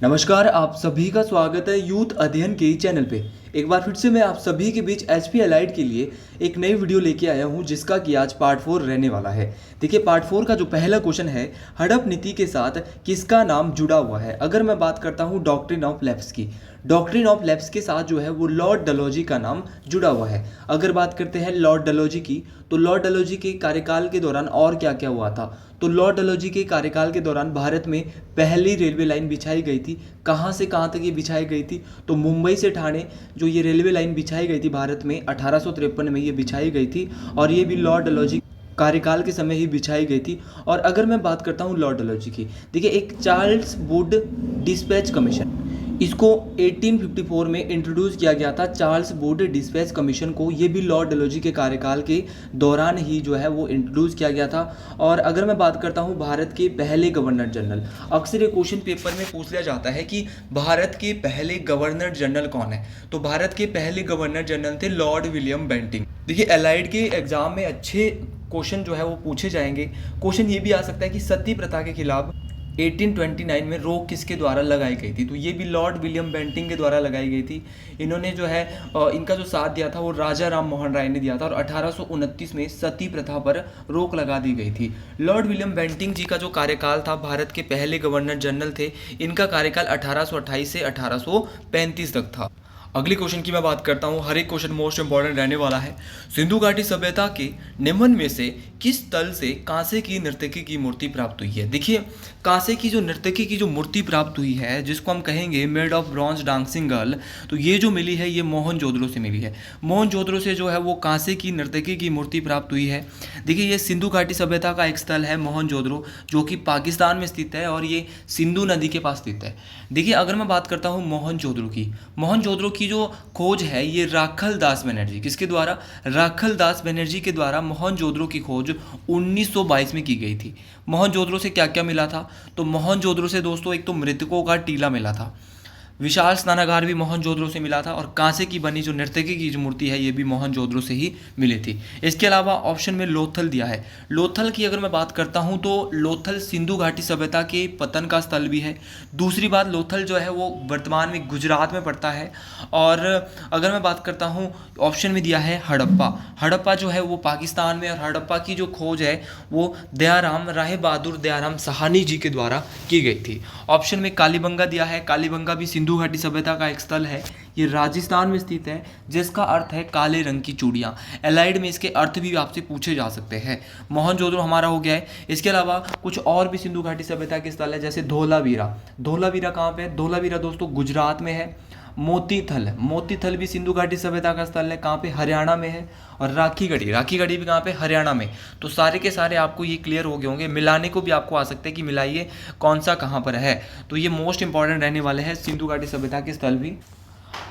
नमस्कार, आप सभी का स्वागत है यूथ अध्ययन के चैनल पे। एक बार फिर से मैं आप सभी के बीच एचपी एलाइड के लिए एक नई वीडियो लेके आया हूँ, जिसका कि आज पार्ट 4 रहने वाला है। देखिए, पार्ट 4 का जो पहला क्वेश्चन है, हड़प नीति के साथ किसका नाम जुड़ा हुआ है। अगर मैं बात करता हूँ डॉक्ट्रिन ऑफ लैप्स की, डॉक्ट्रिन ऑफ लैप्स के साथ जो है वो लॉर्ड डलहौजी का नाम जुड़ा हुआ है। अगर बात करते हैं लॉर्ड डलहौजी की, तो लॉर्ड डलहौजी के कार्यकाल के दौरान और क्या क्या हुआ था। तो लॉर्ड डलहौजी के कार्यकाल के दौरान भारत में पहली रेलवे लाइन बिछाई गई थी। कहाँ से कहाँ तक ये बिछाई गई थी, तो मुंबई से ठाणे जो ये रेलवे लाइन बिछाई गई थी भारत में 1853 में ये बिछाई गई थी, और ये भी लॉर्ड डलहौजी कार्यकाल के समय ही बिछाई गई थी। और अगर मैं बात करता हूँ लॉर्ड डलहौजी की, देखिए एक चार्ल्स वुड डिस्पैच कमीशन, इसको 1854 में इंट्रोड्यूस किया गया था। चार्ल्स वुड डिस्पैच कमीशन को, ये भी लॉर्ड डलहौजी के कार्यकाल के दौरान ही जो है वो इंट्रोड्यूस किया गया था। और अगर मैं बात करता हूँ भारत के पहले गवर्नर जनरल, अक्सर ये क्वेश्चन पेपर में पूछ लिया जाता है कि भारत के पहले गवर्नर जनरल कौन है। तो भारत के पहले गवर्नर जनरल थे लॉर्ड विलियम बेंटिंग। देखिए, एलाइड के एग्जाम में अच्छे क्वेश्चन जो है वो पूछे जाएंगे। क्वेश्चन ये भी आ सकता है कि सती प्रथा के खिलाफ 1829 में रोक किसके द्वारा लगाई गई थी। तो ये भी लॉर्ड विलियम बेंटिंग के द्वारा लगाई गई थी। इन्होंने जो है इनका जो साथ दिया था वो राजा राम मोहन राय ने दिया था, और 1829 में सती प्रथा पर रोक लगा दी गई थी। लॉर्ड विलियम बेंटिंग जी का जो कार्यकाल था, भारत के पहले गवर्नर जनरल थे। इनका कार्यकाल 1828 से 1835 तक था। अगली क्वेश्चन की मैं बात करता हूँ, हर एक क्वेश्चन मोस्ट इंपॉर्टेंट रहने वाला है। सिंधु घाटी सभ्यता के निम्न में से किस तल से कांसे की नर्तकी की मूर्ति प्राप्त हुई है। देखिए, कांसे की जो नर्तकी की जो मूर्ति प्राप्त हुई है, जिसको हम कहेंगे made of bronze dancing girl, तो ये जो मिली है ये मोहनजोदड़ो से मिली है। मोहनजोदड़ो से जो है वो कांसे की नर्तकी की मूर्ति प्राप्त हुई है। देखिए, ये सिंधु घाटी सभ्यता का एक स्थल है मोहनजोदड़ो, जो कि पाकिस्तान में स्थित है, और ये सिंधु नदी के पास स्थित है। देखिए, अगर मैं बात करता हूँ मोहनजोदड़ो की, मोहनजोदड़ो की जो खोज है ये राखल दास बनर्जी, किसके द्वारा, राखल दास बनर्जी के द्वारा मोहनजोदड़ो की खोज 1922 में की गई थी। मोहनजोदड़ो से क्या क्या मिला था, तो मोहनजोदड़ो से दोस्तों एक तो मृतकों का टीला मिला था, विशाल स्नानागार भी मोहनजोदड़ो से मिला था, और कांसे की बनी जो नर्तकी की जो मूर्ति है ये भी मोहनजोदड़ो से ही मिली थी। इसके अलावा ऑप्शन में लोथल दिया है। लोथल की अगर मैं बात करता हूँ तो लोथल सिंधु घाटी सभ्यता के पतन का स्थल भी है। दूसरी बात, लोथल जो है वो वर्तमान में गुजरात में पड़ता है। और अगर मैं बात करता हूँ, ऑप्शन में दिया है हड़प्पा। हड़प्पा जो है वो पाकिस्तान में, और हड़प्पा की जो खोज है वो दयाराम राय बहादुर दयाराम साहनी जी के द्वारा की गई थी। ऑप्शन में कालीबंगा दिया है। कालीबंगा भी सिंधु घाटी सभ्यता का एक स्थल है, ये राजस्थान में स्थित है, जिसका अर्थ है काले रंग की चूड़ियाँ। एलाइड में इसके अर्थ भी आपसे पूछे जा सकते हैं। मोहनजोदड़ो हमारा हो गया है। इसके अलावा कुछ और भी सिंधु घाटी सभ्यता के स्थल है, जैसे धोलावीरा। धोलावीरा कहाँ पे है, धोलावीरा दोस्तों गुजरात में है। मोतीथल, मोतीथल भी सिंधु घाटी सभ्यता का स्थल है, कहाँ पे, हरियाणा में है। और राखीगढ़ी, राखीगढ़ी भी कहाँ पे, हरियाणा में। तो सारे के सारे आपको ये क्लियर हो गए होंगे। मिलाने को भी आपको आ सकते हैं कि मिलाइए कौन सा कहाँ पर है। तो ये मोस्ट इंपॉर्टेंट रहने वाले हैं सिंधु घाटी सभ्यता के स्थल भी।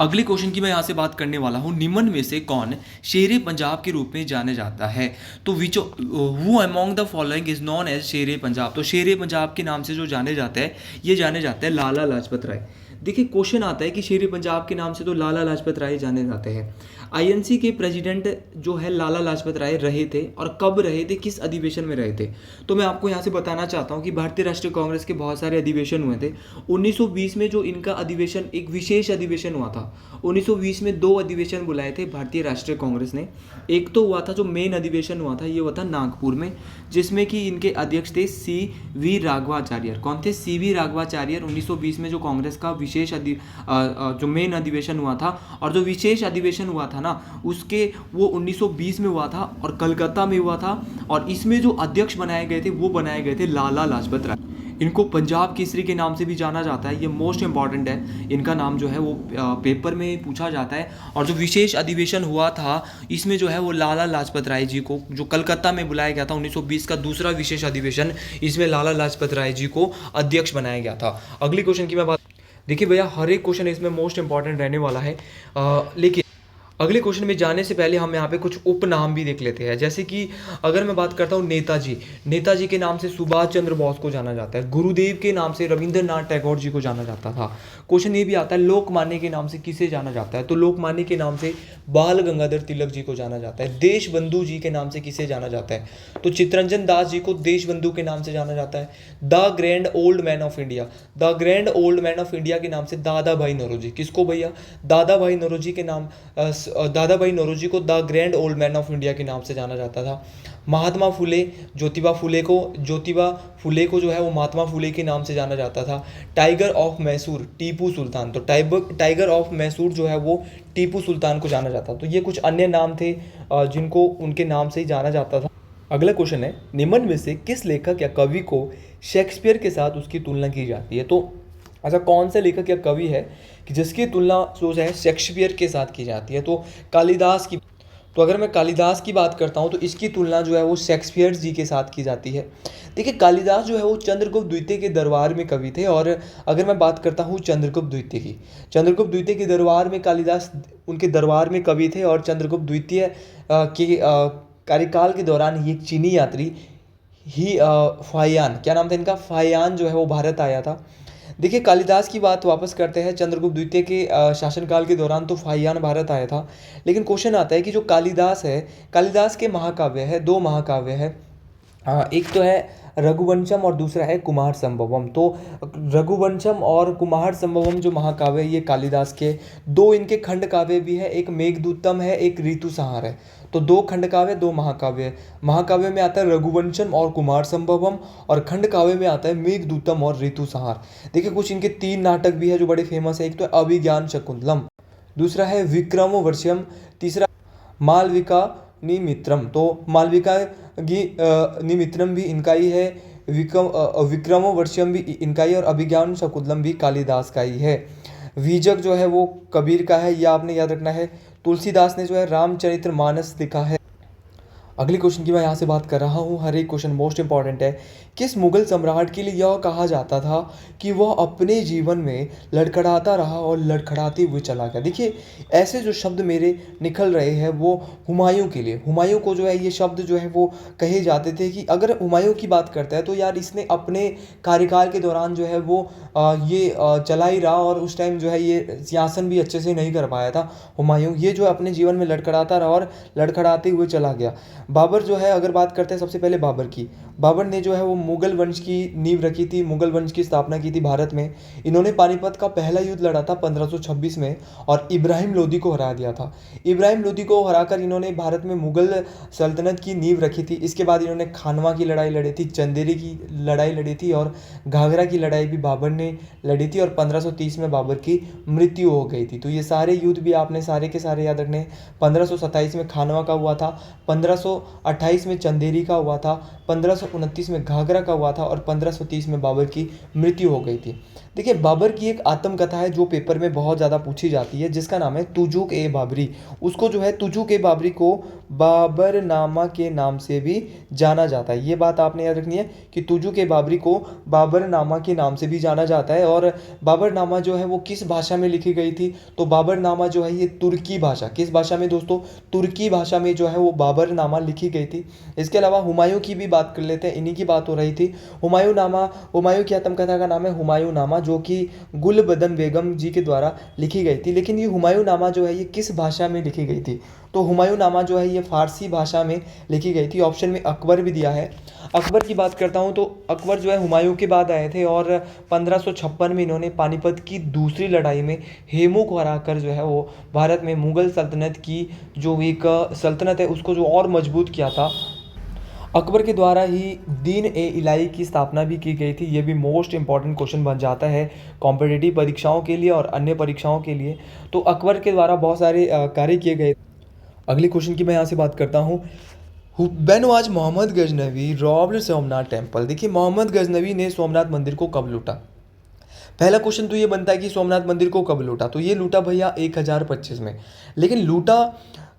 अगले क्वेश्चन की मैं यहाँ से बात करने वाला हूँ, निम्न में से कौन शेरे पंजाब के रूप में जाने जाता है। तो which who among the following is known as Shere Punjab. तो शेरे पंजाब के नाम से जो जाने जाते हैं, ये जाने जाते हैं लाला लाजपत राय। देखिए, क्वेश्चन आता है कि शेरे पंजाब के नाम से तो लाला लाजपत राय जाने जाते हैं। आईएनसी के प्रेसिडेंट जो है लाला लाजपत राय रहे थे, और कब रहे थे, किस अधिवेशन में रहे थे। तो मैं आपको यहाँ से बताना चाहता हूँ कि भारतीय राष्ट्रीय कांग्रेस के बहुत सारे अधिवेशन हुए थे। 1920 में जो इनका अधिवेशन, एक विशेष अधिवेशन हुआ था। 1920 में 2 अधिवेशन बुलाए थे भारतीय राष्ट्रीय कांग्रेस ने। एक तो हुआ था, जो मेन अधिवेशन हुआ था, ये हुआ था नागपुर में, जिसमें कि इनके अध्यक्ष थे CV राघवाचार्य। कौन थे, CV राघवाचार्य। 1920 में जो कांग्रेस का विशेष जो मेन अधिवेशन हुआ था, और जो विशेष अधिवेशन हुआ था ना, उसके वो 1920 में हुआ था, और कलकत्ता में हुआ था। और इसमें जो अध्यक्ष बनाए गए थे वो बनाए गए थे लाला लाजपत राय। इनको पंजाब केसरी के नाम से भी जाना जाता है, ये मोस्ट इंपॉर्टेंट है। इनका नाम जो है वो पेपर में पूछा जाता है। और जो विशेष अधिवेशन हुआ था, इसमें जो है वो लाला लाजपत राय जी को, जो कलकत्ता में बुलाया गया था 1920 का दूसरा विशेष अधिवेशन, इसमें लाला लाजपत राय जी को अध्यक्ष बनाया गया था। अगली क्वेश्चन की मैं बात, देखिए भैया, हर एक क्वेश्चन इसमें मोस्ट इंपॉर्टेंट रहने वाला है। लेकिन अगले क्वेश्चन में जाने से पहले हम यहाँ पे कुछ उपनाम भी देख लेते हैं। जैसे कि अगर मैं बात करता हूँ नेताजी, नेताजी के नाम से सुभाष चंद्र बोस को जाना जाता है। गुरुदेव के नाम से रविंद्रनाथ टैगोर जी को जाना जाता था। क्वेश्चन ये भी आता है लोकमान्य के नाम से किसे जाना जाता है, तो लोकमान्य के नाम से बाल गंगाधर तिलक जी को जाना जाता है। देश बंधु जी के नाम से किसे जाना जाता है, तो चित्तरंजन दास जी को देश बंधु के नाम से जाना जाता है। The grand old man of India, the grand old man of India के नाम से दादा भाई नौरोजी, किसको भैया, दादा भाई नौरोजी के नाम दादा भाई नौरोजी को the grand old man of India के नाम से जाना जाता था। महात्मा फुले, ज्योतिबा फुले को जो है वो महात्मा फुले के नाम से जाना जाता था। टाइगर ऑफ मैसूर टीपू सुल्तान, तो टाइगर ऑफ मैसूर जो है वो टीपू सुल्तान को जाना जाता। तो ये कुछ अन्य नाम थे जिनको उनके नाम से ही जाना जाता था। अगला क्वेश्चन है निम्न में से किस लेखक या कवि को शेक्सपियर के साथ उसकी तुलना की जाती है, तो ऐसा कौन सा लेखक या कवि है कि जिसकी तुलना जो है शेक्सपियर के साथ की जाती है, तो कालिदास की। तो अगर मैं कालिदास की बात करता हूँ तो इसकी तुलना जो है वो शेक्सपियर जी के साथ की जाती है। देखिए कालिदास जो है वो चंद्रगुप्त द्वितीय के दरबार में कवि थे, और अगर मैं बात करता हूँ चंद्रगुप्त द्वितीय के दरबार में कालिदास उनके दरबार में कवि थे, और चंद्रगुप्त द्वितीय के कार्यकाल के दौरान ये एक चीनी यात्री ही फाहियान, क्या नाम था इनका, फाहियान जो है वो भारत आया था। देखिए कालिदास की बात वापस करते हैं, चंद्रगुप्त द्वितीय के शासनकाल के दौरान तो फाहियान भारत आया था। लेकिन क्वेश्चन आता है कि जो कालिदास है, कालिदास के महाकाव्य है, दो महाकाव्य है। एक तो है रघुवंशम और दूसरा है कुमार संभवम। तो रघुवंशम और कुमार संभवम जो महाकाव्य है ये कालिदास के, दो इनके खंड काव्य भी है, एक मेघदूतम है, एक ऋतुसंहार है। तो दो खंड काव्य, दो महाकाव्य है। महाकाव्य में आता है रघुवंशम और कुमार संभवम, और खंड काव्य में आता है मेघदूतम और ऋतुसंहार। देखिए कुछ इनके तीन नाटक भी है जो बड़े फेमस है। एक तो अभिज्ञान शकुंतलम, दूसरा है विक्रमोर्वशीयम, तीसरा मालविका निमित्रम। तो मालविका निमित्रम भी इनका ही है, विक्रमोर्वशीयम भी इनका ही, और अभिज्ञान शकुंतलम भी कालिदास का ही है। बीजक जो है वो कबीर का है, यह आपने याद रखना है। तुलसीदास ने जो है रामचरितमानस लिखा है। अगले क्वेश्चन की मैं यहाँ से बात कर रहा हूँ, हर एक क्वेश्चन मोस्ट इंपॉर्टेंट है। किस मुगल सम्राट के लिए यह कहा जाता था कि वह अपने जीवन में लड़खड़ाता रहा और लड़खड़ाते हुए चला गया। देखिए ऐसे जो शब्द मेरे निकल रहे हैं वो हुमायूं के लिए, हुमायूं को जो है ये शब्द जो है वो कहे जाते थे कि अगर हुमायूं की बात करता है तो यार इसने अपने कार्यकाल के दौरान जो है वो चला ही रहा, और उस टाइम जो है ये सिंहासन भी अच्छे से नहीं कर पाया था हुमायूं, ये जो अपने जीवन में लड़खड़ाता रहा और लड़खड़ाते हुए चला गया। बाबर जो है, अगर बात करते हैं सबसे पहले बाबर की, बाबर ने जो है वो मुगल वंश की नींव रखी थी, मुगल वंश की स्थापना की थी भारत में। इन्होंने पानीपत का पहला युद्ध लड़ा था 1526 में, और इब्राहिम लोदी को हरा दिया था। इब्राहिम लोदी को हराकर इन्होंने भारत में मुगल सल्तनत की नींव रखी थी। इसके बाद इन्होंने खानवा की लड़ाई लड़ी थी, चंदेरी की लड़ाई लड़ी थी, और घाघरा की लड़ाई भी बाबर ने लड़ी थी, और 1530 में बाबर की मृत्यु हो गई थी। तो ये सारे युद्ध भी आपने सारे के सारे याद रखने। 1527 में खानवा का हुआ था, 1528 में चंदेरी का हुआ था, 1529 में घाघरा का हुआ था, और 1530 में बाबर की मृत्यु हो गई थी। देखिए बाबर की एक आत्मकथा है जो पेपर में बहुत ज़्यादा पूछी जाती है, जिसका नाम है तुजुक ए बाबरी। उसको जो है तुजुक ए बाबरी को बाबरनामा के नाम से भी जाना जाता है। ये बात आपने याद रखनी है कि तुजुक ए बाबरी को बाबरनामा के नाम से भी जाना जाता है। और बाबरनामा जो है वो किस भाषा में लिखी गई थी, तो बाबरनामा जो है ये तुर्की भाषा, किस भाषा में दोस्तों, तुर्की भाषा में जो है वो बाबरनामा लिखी गई थी। इसके अलावा हुमायूं की भी बात कर लेते हैं, इन्हीं की बात हो रही थी। हुमायूं की आत्मकथा का नाम है हुमायूं नामा, जो कि गुलबदन बेगम जी के द्वारा लिखी गई थी। लेकिन ये हुमायूं नामा जो है ये किस भाषा में लिखी गई थी, तो हुमायूं नामा जो है ये फारसी भाषा में लिखी गई थी। ऑप्शन में अकबर भी दिया है। अकबर की बात करता हूँ तो अकबर जो है हुमायूं के बाद आए थे, और 1556 में इन्होंने पानीपत की दूसरी लड़ाई में हेमू को हराकर जो है वो भारत में मुगल सल्तनत की जो एक सल्तनत है उसको जो और मजबूत किया था। अकबर के द्वारा ही दीन ए इलाही की स्थापना भी की गई थी। ये भी मोस्ट इंपॉर्टेंट क्वेश्चन बन जाता है कॉम्पिटिटिव परीक्षाओं के लिए और अन्य परीक्षाओं के लिए। तो अकबर के द्वारा बहुत सारे कार्य किए गए। अगले क्वेश्चन की मैं यहाँ से बात करता हूँ, when was Mohammad Ghaznavi robbed Somnath temple. देखिए मोहम्मद गजनवी ने सोमनाथ मंदिर को कब लूटा। पहला क्वेश्चन तो ये बनता है कि सोमनाथ मंदिर को कब लूटा, तो ये लूटा भैया 1025 में। लेकिन लूटा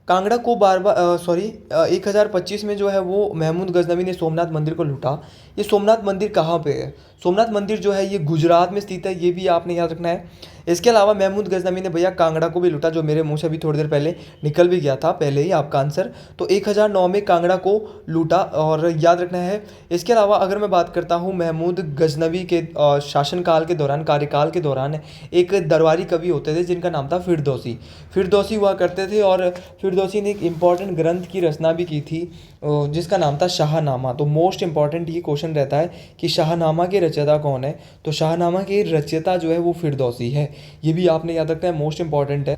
कांगड़ा को 1025 में जो है वो महमूद गजनवी ने सोमनाथ मंदिर को लूटा। ये सोमनाथ मंदिर कहाँ पे है, सोमनाथ मंदिर जो है ये गुजरात में स्थित है, ये भी आपने याद रखना है। इसके अलावा महमूद गजनवी ने भैया कांगड़ा को भी लूटा, जो मेरे मुंह से अभी थोड़ी देर पहले निकल भी गया था पहले ही आपका आंसर। तो 1009 में कांगड़ा को लूटा और याद रखना है। इसके अलावा अगर मैं बात करता हूँ महमूद गजनवी के शासनकाल के दौरान, कार्यकाल के दौरान एक दरबारी कवि होते थे जिनका नाम था फिरदौसी। फिरदौसी हुआ करते थे और फिरदौसी ने एक इम्पॉर्टेंट ग्रंथ की रचना भी की थी जिसका नाम था शाहनामा। तो मोस्ट इंपॉर्टेंट ये क्वेश्चन रहता है कि शाहनामा के रचयिता कौन है, तो शाहनामा के रचयिता जो है वो फिरदौसी है। ये भी आपने याद रखना है, मोस्ट इंपॉर्टेंट है।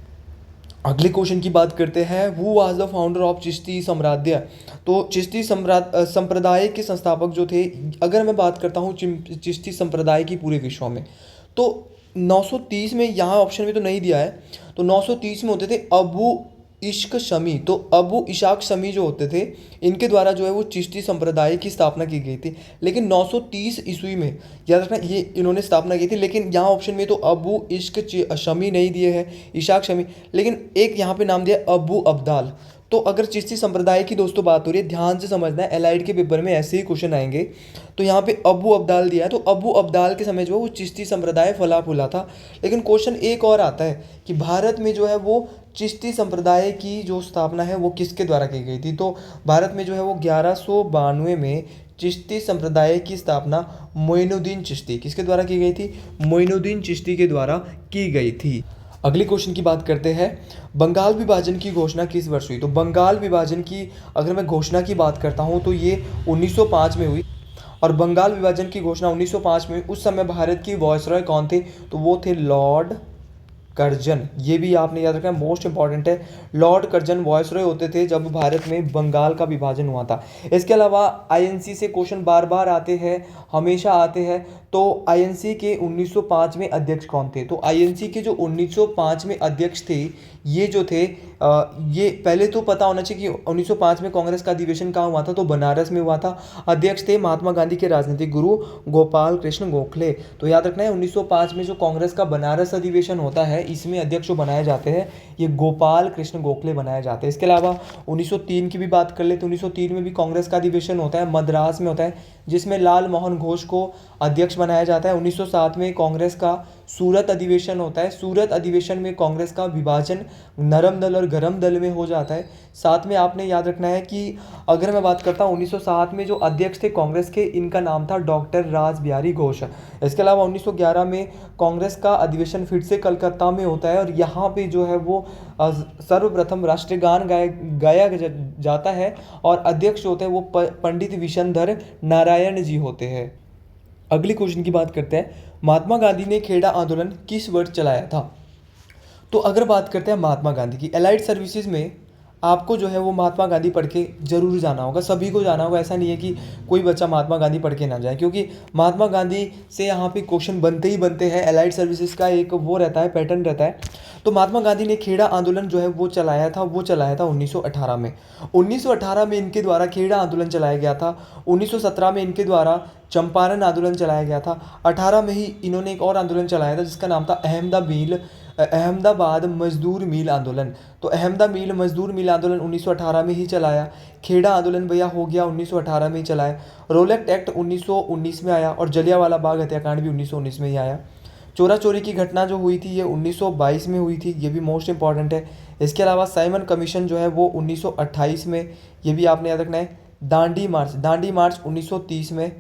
अगले क्वेश्चन की बात करते हैं, who was the founder of Chishti साम्राज्य। तो चिश्ती संप्रदाय के संस्थापक जो थे, अगर मैं बात करता हूँ चिश्ती संप्रदाय की पूरे विश्व में, तो 930 में, यहाँ ऑप्शन में तो नहीं दिया है, तो 930 में होते थे अबू इश्क शमी। तो अबू इशाक शमी जो होते थे, इनके द्वारा जो है वो चिश्ती संप्रदाय की स्थापना की गई थी। लेकिन 930 ईस्वी में, याद रखना, ये इन्होंने स्थापना की थी। लेकिन यहाँ ऑप्शन में तो अबू इश्क शमी नहीं दिए हैं, इशाक शमी, लेकिन एक यहाँ पे नाम दिया अबू अब्दाल। तो अगर चिश्ती संप्रदाय की दोस्तों बात हो रही है, ध्यान से समझना है, एलाइड के पेपर में ऐसे ही क्वेश्चन आएंगे। तो यहाँ पे अबू अब्दाल दिया है, तो अबू अब्दाल के समय जो है वो चिश्ती संप्रदाय फला फूला था। लेकिन क्वेश्चन एक और आता है कि भारत में जो है वो चिश्ती संप्रदाय की जो स्थापना है वो किसके द्वारा की गई थी। तो भारत में जो है वो 1192 में चिश्ती संप्रदाय की स्थापना मोइनुद्दीन चिश्ती, किसके द्वारा की गई थी, मोइनुद्दीन चिश्ती के द्वारा की गई थी। अगले क्वेश्चन की बात करते हैं, बंगाल विभाजन की घोषणा किस वर्ष हुई। तो बंगाल विभाजन की अगर मैं घोषणा की बात करता हूँ तो ये 1905 में हुई। और बंगाल विभाजन की घोषणा 1905 में, उस समय भारत की वॉयसरॉय कौन थे, तो वो थे लॉर्ड कर्जन। ये भी आपने याद रखना है, मोस्ट इंपॉर्टेंट है। लॉर्ड कर्जन वॉयसरॉय होते थे जब भारत में बंगाल का विभाजन हुआ था। इसके अलावा आईएनसी से क्वेश्चन बार बार आते हैं, हमेशा आते हैं। तो आईएनसी के 1905 में अध्यक्ष कौन थे। तो आईएनसी के जो 1905 में अध्यक्ष थे, ये जो थे ये पहले तो पता होना चाहिए कि 1905 में कांग्रेस का अधिवेशन कहाँ हुआ था, तो बनारस में हुआ था। अध्यक्ष थे महात्मा गांधी के राजनीतिक गुरु गोपाल कृष्ण गोखले। तो याद रखना है, 1905 में जो कांग्रेस का बनारस अधिवेशन होता है, इसमें अध्यक्ष जो बनाए जाते हैं ये गोपाल कृष्ण गोखले बनाए जाते हैं। इसके अलावा 1903 की भी बात कर ले तो 1903 में भी कांग्रेस का अधिवेशन होता है, मद्रास में होता है, जिसमें लाल मोहन घोष को अध्यक्ष बनाया जाता है। 1907 में कांग्रेस का सूरत अधिवेशन होता है। सूरत अधिवेशन में कांग्रेस का विभाजन नरम दल और गरम दल में हो जाता है। साथ में आपने याद रखना है कि अगर मैं बात करता हूँ 1907 में जो अध्यक्ष थे कांग्रेस के, इनका नाम था डॉक्टर रास बिहारी घोष। इसके अलावा 1911 में कांग्रेस का अधिवेशन फिर से कलकत्ता में होता है और यहाँ पे जो है वो सर्वप्रथम राष्ट्रगान गाया जाता है और अध्यक्ष होते हैं वो पंडित विशनधर नारायण जी होते हैं। अगले क्वेश्चन की बात करते हैं, महात्मा गांधी ने खेड़ा आंदोलन किस वर्ष चलाया था। तो अगर बात करते हैं महात्मा गांधी की, एलाइड सर्विसेज में आपको जो है वो महात्मा गांधी पढ़ के जरूर जाना होगा, सभी को जाना होगा। ऐसा नहीं है कि कोई बच्चा महात्मा गांधी पढ़ के ना जाए, क्योंकि महात्मा गांधी से यहाँ पे क्वेश्चन बनते ही बनते हैं। एलाइड सर्विसेज का एक वो रहता है, पैटर्न रहता है। तो महात्मा गांधी ने खेड़ा आंदोलन जो है वो चलाया था 1918 में। 1918 में इनके द्वारा खेड़ा आंदोलन चलाया गया था। 1917 में इनके द्वारा चंपारण आंदोलन चलाया गया था। 18 में ही इन्होंने एक और आंदोलन चलाया था जिसका नाम था अहमदाबाद मजदूर मिल आंदोलन। तो अहमदाबाद मजदूर मिल आंदोलन 1918 में ही चलाया। खेड़ा आंदोलन भैया हो गया 1918 में ही चलाया। रोलेक्ट एक्ट 1919 में आया और जलियांवाला बाग हत्याकांड भी 1919 में ही आया। चोरा चोरी की घटना जो हुई थी ये 1922 में हुई थी, ये भी मोस्ट इंपॉर्टेंट है। इसके अलावा साइमन कमीशन जो है वो 1928 में, ये भी आपने याद रखना है। दांडी मार्च 1930 में,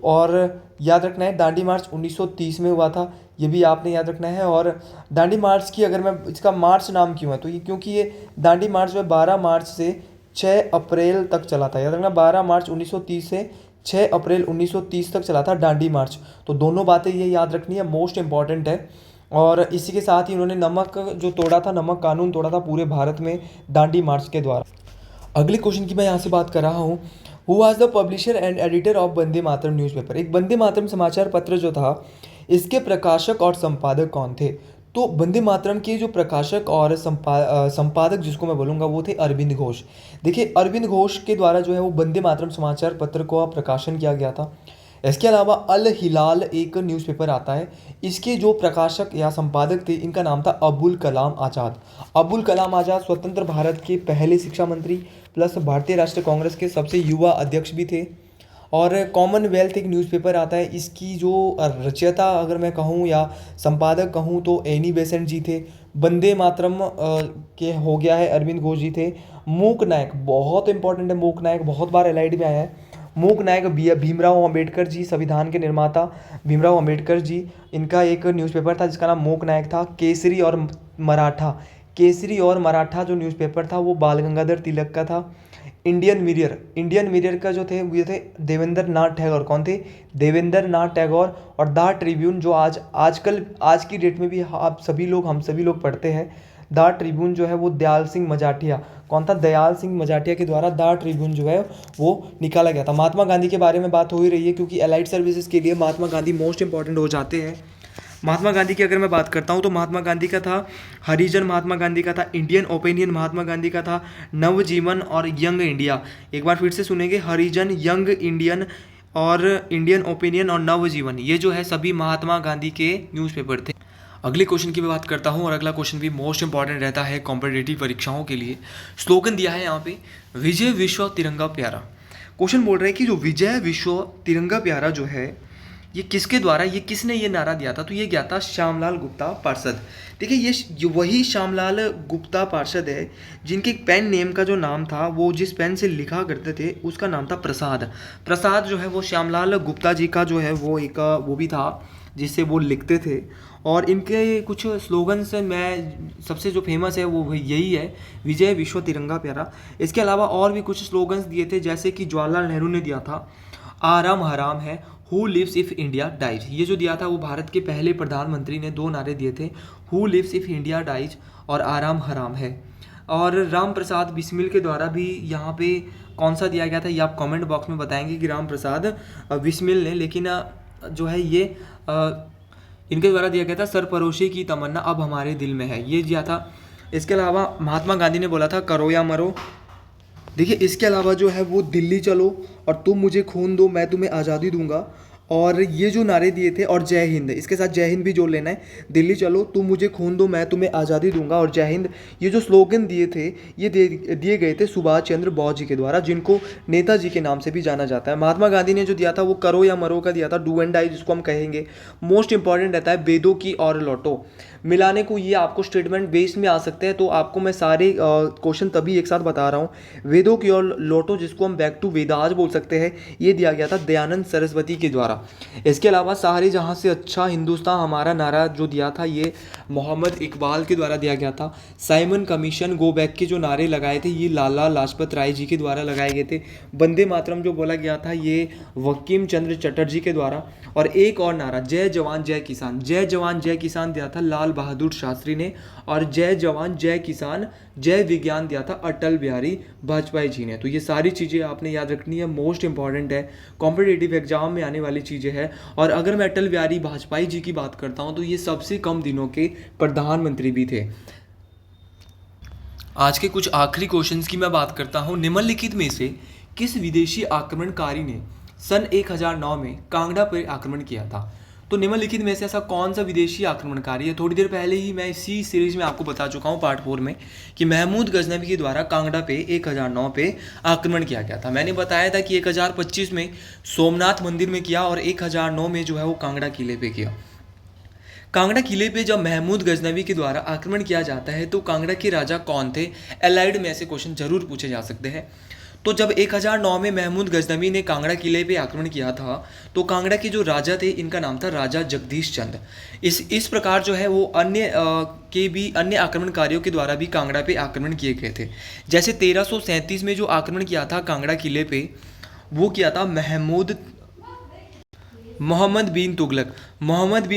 और याद रखना है दांडी मार्च 1930 में हुआ था, ये भी आपने याद रखना है। और दांडी मार्च की अगर मैं, इसका मार्च नाम क्यों है, तो ये क्योंकि ये दांडी मार्च जो है 12 मार्च से 6 अप्रैल तक चला था। याद रखना 12 मार्च 1930 से 6 अप्रैल 1930 तक चला था दांडी मार्च। तो दोनों बातें ये याद रखनी है, मोस्ट इंपॉर्टेंट है। और इसी के साथ ही उन्होंने नमक जो तोड़ा था, नमक कानून तोड़ा था पूरे भारत में दांडी मार्च के द्वारा। अगले क्वेश्चन की मैं यहाँ से बात कर रहा हूँ, who was the publisher and editor of Vande Mataram newspaper. एक वंदे मातरम समाचार पत्र जो था, इसके प्रकाशक और संपादक कौन थे। तो वंदे मातरम के जो प्रकाशक और संपादक जिसको मैं बोलूँगा वो थे अरविंद घोष। देखिए अरविंद घोष के द्वारा जो है वो वंदे मातरम समाचार पत्र को प्रकाशन किया गया था। इसके अलावा अल हिलाल एक न्यूज़पेपर आता है, इसके जो प्रकाशक या संपादक थे इनका नाम था अबुल कलाम आज़ाद। अबुल कलाम आज़ाद स्वतंत्र भारत के पहले शिक्षा मंत्री प्लस भारतीय राष्ट्रीय कांग्रेस के सबसे युवा अध्यक्ष भी थे। और कॉमनवेल्थ एक न्यूज़पेपर आता है, इसकी जो रचयिता अगर मैं कहूँ या संपादक कहूँ तो एनी बेसेंट जी थे। वंदे मातरम के हो गया है अरविंद घोष जी थे। मूक नायक बहुत इंपॉर्टेंट है, मूक नायक बहुत बार एलाइड में आया है। मूक नायक भीमराव अंबेडकर जी, संविधान के निर्माता भीमराव अंबेडकर जी, इनका एक न्यूज़पेपर था जिसका नाम मूक नायक था। केसरी और मराठा, केसरी और मराठा जो न्यूज़पेपर था वो बाल गंगाधर तिलक का था। इंडियन मिरर का जो थे वो थे देवेंद्र नाथ टैगोर। कौन थे? देवेंद्र नाथ टैगोर। और द ट्रिब्यून जो आजकल आज की डेट में भी हम सभी लोग पढ़ते हैं, द ट्रिब्यून जो है वो दयाल सिंह मजाठिया। कौन था? दयाल सिंह मजाठिया के द्वारा द ट्रिब्यून जो है वो निकाला गया था। महात्मा गांधी के बारे में बात हो ही रही है क्योंकि एलाइड सर्विसेज के लिए महात्मा गांधी मोस्ट इंपॉर्टेंट हो जाते हैं। महात्मा गांधी की अगर मैं बात करता हूँ तो महात्मा गांधी का था हरिजन, महात्मा गांधी का था इंडियन ओपिनियन, महात्मा गांधी का था नवजीवन और यंग इंडिया। एक बार फिर से सुनेंगे, हरिजन, यंग इंडियन और इंडियन ओपिनियन और नवजीवन, ये जो है सभी महात्मा गांधी के न्यूज़पेपर थे। अगले क्वेश्चन की मैं बात करता हूँ और अगला क्वेश्चन भी मोस्ट इंपॉर्टेंट रहता है कॉम्पिटिटिव परीक्षाओं के लिए। स्लोगन दिया है यहाँ पे, विजय विश्व तिरंगा प्यारा। क्वेश्चन बोल रहे हैं कि जो विजय विश्व तिरंगा प्यारा जो है ये किसके द्वारा, ये किसने ये नारा दिया था? तो ये गया था श्यामलाल गुप्ता पार्षद। देखिए ये वही श्यामलाल गुप्ता पार्षद है जिनके पेन नेम का जो नाम था, वो जिस पेन से लिखा करते थे उसका नाम था प्रसाद। प्रसाद जो है वो श्यामलाल गुप्ता जी का जो है वो एक वो भी था जिससे वो लिखते थे। और इनके कुछ स्लोगन्स में सबसे जो फेमस है वो यही है, विजय विश्व तिरंगा प्यारा। इसके अलावा और भी कुछ स्लोगन्स दिए थे, जैसे कि जवाहरलाल नेहरू ने दिया था, आराम हराम है, who lives if India dies. ये जो दिया था वो भारत के पहले प्रधानमंत्री ने 2 नारे दिए थे, who lives if India dies और आराम हराम है। और राम प्रसाद बिस्मिल के द्वारा भी यहाँ पे कौन सा दिया गया था, ये आप कमेंट बॉक्स में बताएंगे कि राम प्रसाद बिस्मिल ने, लेकिन जो है ये इनके द्वारा दिया गया था, सरफरोशी की तमन्ना अब हमारे दिल में है, ये दिया था। इसके अलावा महात्मा गांधी ने बोला था करो या मरो। देखिए इसके अलावा जो है वो दिल्ली चलो और तुम मुझे खून दो मैं तुम्हें आज़ादी दूंगा, और ये जो नारे दिए थे, और जय हिंद, इसके साथ जय हिंद भी जोड़ लेना है। दिल्ली चलो, तुम मुझे खून दो मैं तुम्हें आज़ादी दूंगा, और जय हिंद, ये जो स्लोगन दिए थे ये दिए गए थे सुभाष चंद्र बोस जी के द्वारा, जिनको नेताजी के नाम से भी जाना जाता है। महात्मा गांधी ने जो दिया था वो करो या मरो का दिया था, डू एंड डाई जिसको हम कहेंगे। मोस्ट इंपॉर्टेंट रहता है वेदों की और लौटो मिलाने को, ये आपको स्टेटमेंट बेस्ड में आ सकते हैं, तो आपको मैं सारे क्वेश्चन तभी एक साथ बता रहा हूँ। वेदों की और लौटो जिसको हम बैक टू वेदास बोल सकते हैं, ये दिया गया था दयानंद सरस्वती के द्वारा। इसके अलावा सारे जहाँ से अच्छा हिंदुस्तान हमारा नारा जो दिया था ये मोहम्मद इकबाल के द्वारा दिया गया था। साइमन कमीशन गो बैक के जो नारे लगाए थे ये लाला लाजपत राय जी के द्वारा लगाए गए थे। वंदे मातरम जो बोला गया था ये बंकिम चंद्र चटर्जी के द्वारा। और एक और नारा जय जवान जय किसान, जय जवान जय किसान दिया था लाल बहादुर शास्त्री ने, और जय जवान जय किसान जय विज्ञान दिया था अटल बिहारी वाजपेयी जी ने। तो ये सारी चीज़ें आपने याद रखनी है, मोस्ट इंपॉर्टेंट है, कॉम्पिटिटिव एग्जाम में आने वाली चीज़ें हैं। और अगर मैं अटल बिहारी वाजपेयी जी की बात करता हूँ तो ये सबसे कम दिनों के प्रधानमंत्री भी थे। आज के कुछ आखिरी क्वेश्चंस की मैं बात करता हूँ। निम्नलिखित में से किस विदेशी आक्रमणकारी ने सन 1009 में कांगड़ा पर आक्रमण किया था? तो निम्नलिखित में से ऐसा कौन सा विदेशी आक्रमणकारी है? थोड़ी देर पहले ही मैं इसी सीरीज में आपको बता चुका हूँ पार्ट 4 में कि महमूद गजनवी के द्वारा कांगड़ा पे 1009 पे आक्रमण किया गया था। मैंने बताया था कि 1025 में सोमनाथ मंदिर में किया और 1009 में जो है वो कांगड़ा किले पे किया। कांगड़ा किले पे जब महमूद गजनवी के द्वारा आक्रमण किया जाता है तो कांगड़ा के राजा कौन थे? एलाइड में ऐसे क्वेश्चन जरूर पूछे जा सकते हैं। तो जब 1009 में महमूद गजनवी ने कांगड़ा किले पे आक्रमण किया था तो कांगड़ा के जो राजा थे इनका नाम था राजा जगदीश चंद। इस प्रकार जो है वो अन्य आक्रमणकारियों के द्वारा भी कांगड़ा पे आक्रमण किए गए थे। जैसे 1337 में जो आक्रमण किया था कांगड़ा किले पे वो किया था मोहम्मद बिन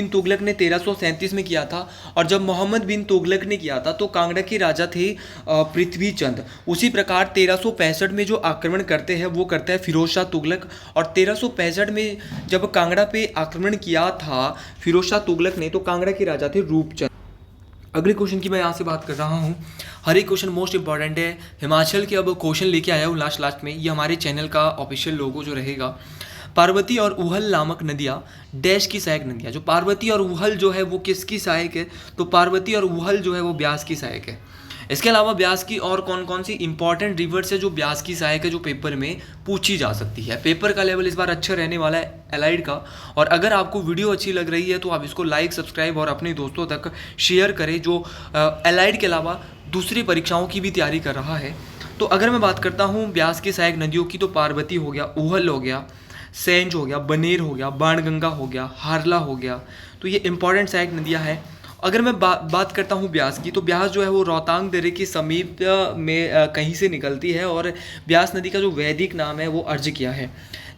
तुगलक ने 1337 में किया था। और जब मोहम्मद बिन तुगलक ने किया था तो कांगड़ा के राजा थे पृथ्वी चंद। उसी प्रकार 1365 में जो आक्रमण करते हैं वो करता है फिरोज शाह तुगलक। और 1365 में जब कांगड़ा पे आक्रमण किया था फिरोज शाह तुगलक ने तो कांगड़ा के राजा थे रूपचंद। अगले क्वेश्चन की मैं यहाँ से बात कर रहा हूँ। हर एक क्वेश्चन मोस्ट इंपॉर्टेंट है। हिमाचल के अब क्वेश्चन लेके आया हूँ लास्ट में। ये हमारे चैनल का ऑफिशियल लोगो जो रहेगा। पार्वती और उहल नामक नदियाँ डैश की सहायक नदियाँ। जो पार्वती और उहल जो है वो किसकी सहायक है? तो पार्वती और उहल जो है वो ब्यास की सहायक है। इसके अलावा ब्यास की और कौन कौन सी इंपॉर्टेंट रिवर्स है जो ब्यास की सहायक है, जो पेपर में पूछी जा सकती है। पेपर का लेवल इस बार अच्छा रहने वाला है एलाइड का। और अगर आपको वीडियो अच्छी लग रही है तो आप इसको लाइक, सब्सक्राइब और अपने दोस्तों तक शेयर करें जो एलाइड के अलावा दूसरी परीक्षाओं की भी तैयारी कर रहा है। तो अगर मैं बात करता हूँ ब्यास की सहायक नदियों की, तो पार्वती हो गया, ऊहल हो गया, सेंज हो गया, बनेर हो गया, बाणगंगा हो गया, हारला हो गया। तो ये इंपॉर्टेंट सहायक नदियाँ हैं। अगर मैं बात करता हूँ ब्यास की, तो ब्यास जो है वो रोहतांग दर्रे के समीप में कहीं से निकलती है और ब्यास नदी का जो वैदिक नाम है वो अर्ज्य है।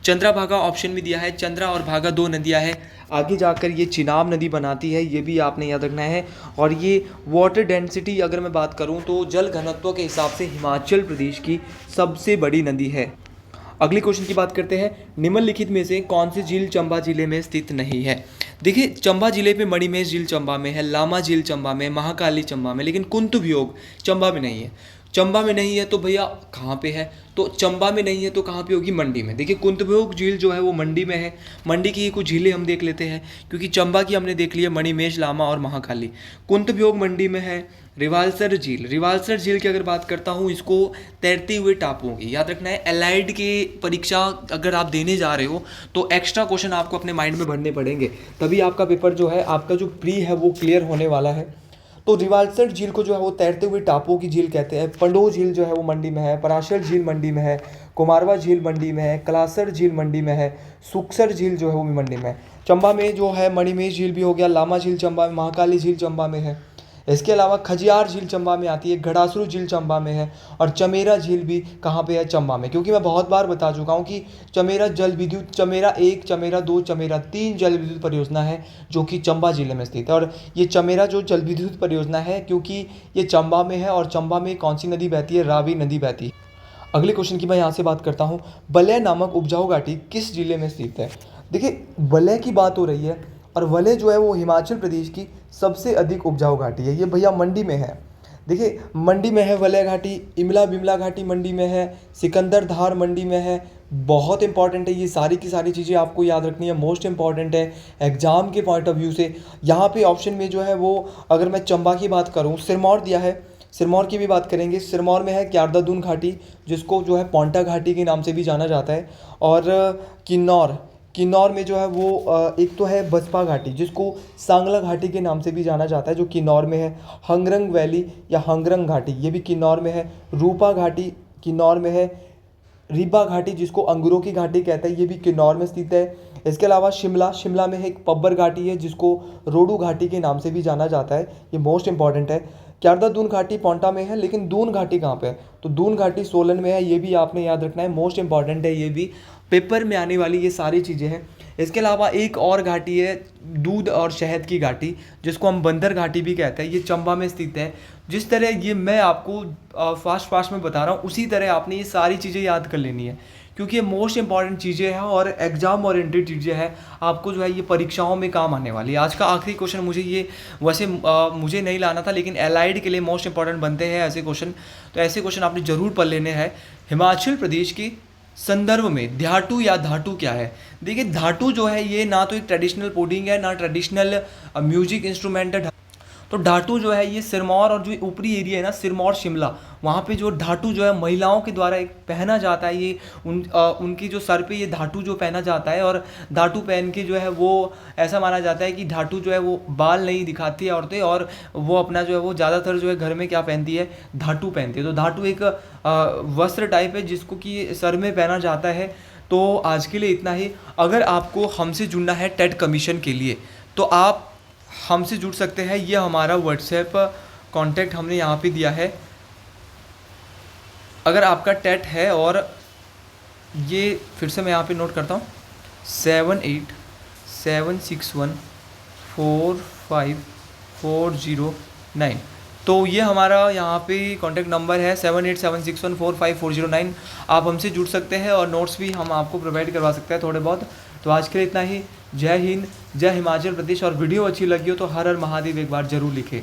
चंद्रभागा ऑप्शन में दिया है, चंद्रा और भागा 2 नदियाँ हैं। आगे जाकर ये चिनाब नदी बनाती है, ये भी आपने याद रखना है। और ये वाटर डेंसिटी अगर मैं बात करूँ तो जल घनत्व के हिसाब से हिमाचल प्रदेश की सबसे बड़ी नदी है। अगले क्वेश्चन की बात करते हैं, निम्नलिखित में से कौन सी झील चंबा जिले में स्थित नहीं है। देखिए चंबा जिले पे मणिमहेश झील चंबा में है, लामा झील चंबा में, महाकाली चंबा में, लेकिन कुंतुवियोग चंबा में नहीं है। चंबा में नहीं है तो भैया कहाँ पे है, तो चंबा में नहीं है तो कहाँ पे होगी, मंडी में। देखिए कुंतुवियोग झील जो है वो मंडी में है। मंडी की कुछ झीलें हम देख लेते हैं, क्योंकि चंबा की हमने देख लिया मणिमहेश, लामा और महाकाली। कुंतुवियोग मंडी में है। रिवालसर झील, रिवालसर झील की अगर बात करता हूँ, इसको तैरते हुए टापुओं की याद रखना है। एलाइड के परीक्षा अगर आप देने जा रहे हो तो एक्स्ट्रा क्वेश्चन आपको अपने माइंड में भरने पड़ेंगे, तभी आपका पेपर जो है, आपका जो प्री है वो क्लियर होने वाला है। तो रिवालसर झील को जो है वो तैरते हुए टापुओं की झील कहते हैं। पंडो झील जो है वो मंडी में है, पराशर झील मंडी में है, कुमारवा झील मंडी में है, कलासर झील मंडी में है, सुक्सर झील जो है वो भी मंडी में है। चंबा में जो है मणिमहेश झील भी हो गया, लामा झील चंबा में, महाकाली झील चंबा में है। इसके अलावा खजियार झील चंबा में आती है, घड़ासरू झील चंबा में है और चमेरा झील भी कहाँ पे है, चंबा में। क्योंकि मैं बहुत बार बता चुका हूँ कि चमेरा जल विद्युत, चमेरा 1, चमेरा 2, चमेरा 3 जल विद्युत परियोजना है जो कि चंबा जिले में स्थित है। और ये चमेरा जो जल विद्युत परियोजना है क्योंकि ये चंबा में है, और चंबा में कौन सी नदी बहती है, रावी नदी बहती है। अगले क्वेश्चन की मैं यहाँ से बात करता हूँ, वलय नामक उपजाऊ घाटी किस जिले में स्थित है। देखिए वलय की बात हो रही है, और वलय जो है वो हिमाचल प्रदेश की सबसे अधिक उपजाऊ घाटी है। ये भैया मंडी में है। देखिए मंडी में है वलय घाटी, इमला बिमला घाटी मंडी में है, सिकंदर धार मंडी में है। बहुत इंपॉर्टेंट है, ये सारी की सारी चीज़ें आपको याद रखनी है, मोस्ट इंपॉर्टेंट है एग्जाम के पॉइंट ऑफ व्यू से। यहाँ पे ऑप्शन में जो है वो, अगर मैं चंबा की बात करूँ, सिरमौर दिया है, सिरमौर की भी बात करेंगे। सिरमौर में है क्यारदादून घाटी, जिसको जो है पोंटा घाटी के नाम से भी जाना जाता है। और किन्नौर में जो है वो एक तो है बसपा घाटी, जिसको सांगला घाटी के नाम से भी जाना जाता है, जो किन्नौर में है। हंगरंग वैली या हंगरंग घाटी, ये भी किन्नौर में है। रूपा घाटी किन्नौर में है। रीबा घाटी, जिसको अंगूरों की घाटी कहते हैं, ये भी किन्नौर में स्थित है। इसके अलावा शिमला में है एक पब्बर घाटी है, जिसको रोडू घाटी के नाम से भी जाना जाता है, ये मोस्ट इंपॉर्टेंट है। क्यारदादून घाटी पोंटा में है, लेकिन दून घाटी कहाँ पे है, तो दून घाटी सोलन में है, ये भी आपने याद रखना है, मोस्ट इंपॉर्टेंट है, ये भी पेपर में आने वाली ये सारी चीज़ें हैं। इसके अलावा एक और घाटी है दूध और शहद की घाटी, जिसको हम बंदर घाटी भी कहते हैं, ये चंबा में स्थित है। जिस तरह ये मैं आपको फास्ट में बता रहा हूँ, उसी तरह आपने ये सारी चीज़ें याद कर लेनी है, क्योंकि ये मोस्ट इंपॉर्टेंट चीज़ें हैं और एग्जाम ओरिएंटेड चीज़ें हैं, आपको जो है ये परीक्षाओं में काम आने वाली है। आज का आखिरी क्वेश्चन मुझे ये वैसे मुझे नहीं लाना था, लेकिन एलाइड के लिए मोस्ट इंपॉर्टेंट बनते हैं ऐसे क्वेश्चन, तो ऐसे क्वेश्चन आपने ज़रूर पढ़ लेने हैं। हिमाचल प्रदेश के संदर्भ में ध्याटू या धाटू क्या है। देखिए धाटू जो है ये ना तो एक ट्रेडिशनल पुडिंग है, ना ट्रेडिशनल म्यूजिक इंस्ट्रूमेंट है। तो ढाटू जो है ये सिरमौर और जो ऊपरी एरिया है ना, सिरमौर शिमला, वहाँ पे जो ढाटू जो है महिलाओं के द्वारा एक पहना जाता है। ये उनकी जो सर पे ये ढाटू जो पहना जाता है, और ढाटू पहन के जो है वो ऐसा माना जाता है कि ढाटू जो है वो बाल नहीं दिखाती है औरतें, और वो अपना जो है वो ज़्यादातर जो है घर में क्या पहनती है, ढाटू पहनती है। तो ढाटू एक वस्त्र टाइप है जिसको कि सर में पहना जाता है। तो आज के लिए इतना ही। अगर आपको हमसे जुड़ना है टेट कमीशन के लिए, तो आप हमसे जुड़ सकते हैं। ये हमारा व्हाट्सएप कॉन्टैक्ट हमने यहाँ पे दिया है। अगर आपका टेट है, और ये फिर से मैं यहाँ पे नोट करता हूँ, 7876145409। तो ये हमारा यहाँ पे कॉन्टैक्ट नंबर है 7876145409। आप हमसे जुड़ सकते हैं और नोट्स भी हम आपको प्रोवाइड करवा सकते हैं थोड़े बहुत। तो आज के लिए इतना ही। जय हिंद, जय हिमाचल प्रदेश। और वीडियो अच्छी लगी हो तो हर हर महादेव एक बार ज़रूर लिखें।